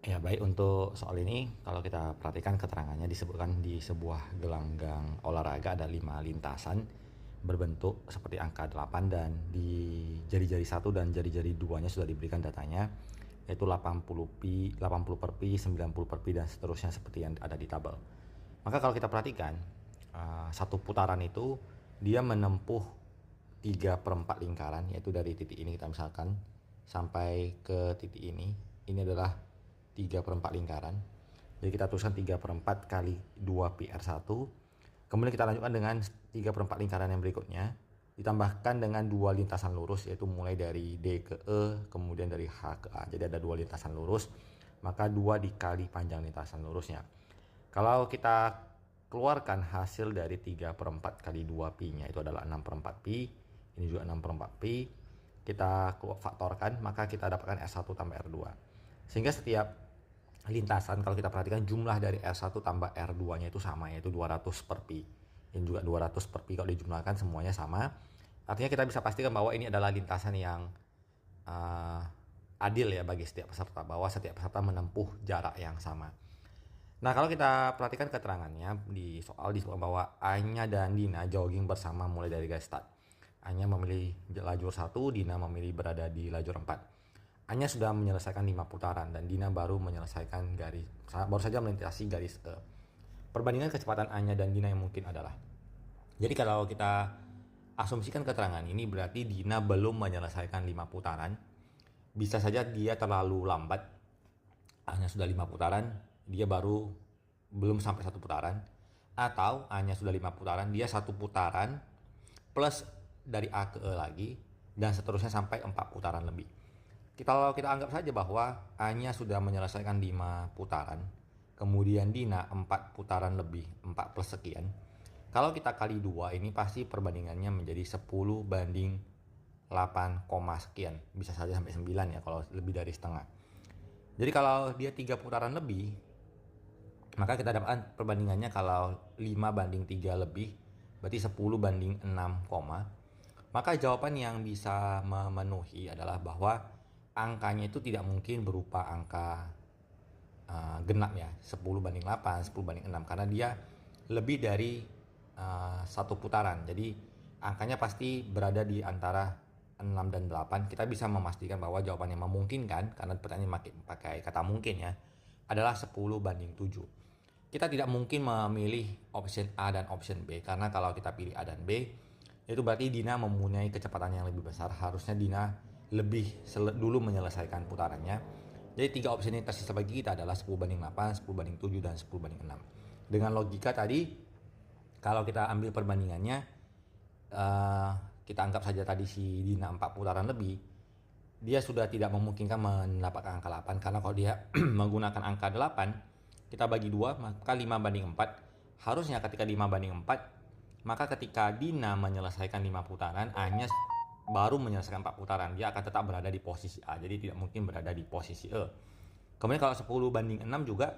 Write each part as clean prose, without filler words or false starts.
Ya baik, untuk soal ini kalau kita perhatikan keterangannya disebutkan di sebuah gelanggang olahraga ada 5 lintasan berbentuk seperti angka 8 dan di jari-jari 1 dan jari-jari 2-nya sudah diberikan datanya yaitu 80 pi, 80 per pi, 90 per pi dan seterusnya seperti yang ada di tabel. Maka kalau kita perhatikan satu putaran itu dia menempuh 3/4 lingkaran, yaitu dari titik ini kita misalkan sampai ke titik ini adalah 3/4 lingkaran. Jadi kita tuliskan 3/4 kali 2 pi R1. Kemudian kita lanjutkan dengan 3/4 lingkaran yang berikutnya, ditambahkan dengan dua lintasan lurus, yaitu mulai dari D ke E, kemudian dari H ke A. Jadi ada dua lintasan lurus, maka 2 dikali panjang lintasan lurusnya. Kalau kita keluarkan hasil dari 3/4 kali 2 pi-nya itu adalah 6/4 pi, ini juga 6/4 pi, kita faktorkan, maka kita dapatkan R1 tambah R2. Sehingga setiap lintasan kalau kita perhatikan jumlah dari R1 tambah R2-nya itu sama, yaitu 200 per pi. Ini juga 200 per pi, kalau dijumlahkan semuanya sama. Artinya kita bisa pastikan bahwa ini adalah lintasan yang adil ya bagi setiap peserta, bahwa setiap peserta menempuh jarak yang sama. Nah, kalau kita perhatikan keterangannya di soal disebutkan bahwa Anya dan Dina jogging bersama mulai dari garis start. Anya memilih lajur 1, Dina memilih berada di lajur 4. Anya sudah menyelesaikan 5 putaran dan Dina baru saja melintasi garis E. Perbandingan kecepatan Anya dan Dina yang mungkin adalah. Jadi kalau kita asumsikan keterangan ini berarti Dina belum menyelesaikan 5 putaran. Bisa saja dia terlalu lambat. Anya sudah 5 putaran, dia baru belum sampai 1 putaran, atau hanya sudah 5 putaran, dia 1 putaran plus dari A ke E lagi dan seterusnya sampai 4 putaran lebih. Kalau kita anggap saja bahwa A-nya sudah menyelesaikan 5 putaran, kemudian Dina 4 putaran lebih, 4 plus sekian. Kalau kita kali 2 ini pasti perbandingannya menjadi 10 banding 8, sekian. Bisa saja sampai 9 ya kalau lebih dari setengah. Jadi kalau dia 3 putaran lebih, maka kita dapatkan perbandingannya kalau 5 banding 3 lebih, berarti 10 banding 6, maka jawaban yang bisa memenuhi adalah bahwa angkanya itu tidak mungkin berupa angka genap ya, 10 banding 8, 10 banding 6, karena dia lebih dari satu putaran. Jadi angkanya pasti berada di antara 6 dan 8. Kita bisa memastikan bahwa jawaban yang memungkinkan, karena pertanyaan pakai kata mungkin ya, adalah 10 banding 7. Kita tidak mungkin memilih option A dan option B, karena kalau kita pilih A dan B, itu berarti Dina mempunyai kecepatan yang lebih besar. Harusnya Dina lebih dulu menyelesaikan putarannya. Jadi 3 opsi ini tersisa bagi kita adalah 10 banding 8, 10 banding 7, dan 10 banding 6. Dengan logika tadi, kalau kita ambil perbandingannya, kita anggap saja tadi si Dina 4 putaran lebih, dia sudah tidak memungkinkan mendapatkan angka 8, karena kalau dia menggunakan angka 8, kita bagi 2, maka 5 banding 4. Harusnya ketika 5 banding 4, maka ketika Dina menyelesaikan 5 putaran, A-nya baru menyelesaikan 4 putaran. Dia akan tetap berada di posisi A, jadi tidak mungkin berada di posisi E. Kemudian kalau 10 banding 6 juga,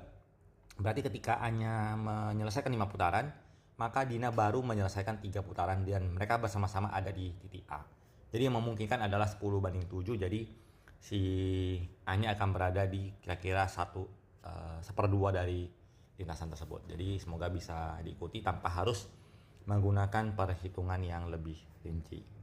berarti ketika A-nya menyelesaikan 5 putaran, maka Dina baru menyelesaikan 3 putaran dan mereka bersama-sama ada di titik A. Jadi yang memungkinkan adalah 10 banding 7, jadi si A-nya akan berada di kira-kira 1/2 dari lintasan tersebut. Jadi semoga bisa diikuti tanpa harus menggunakan perhitungan yang lebih rinci.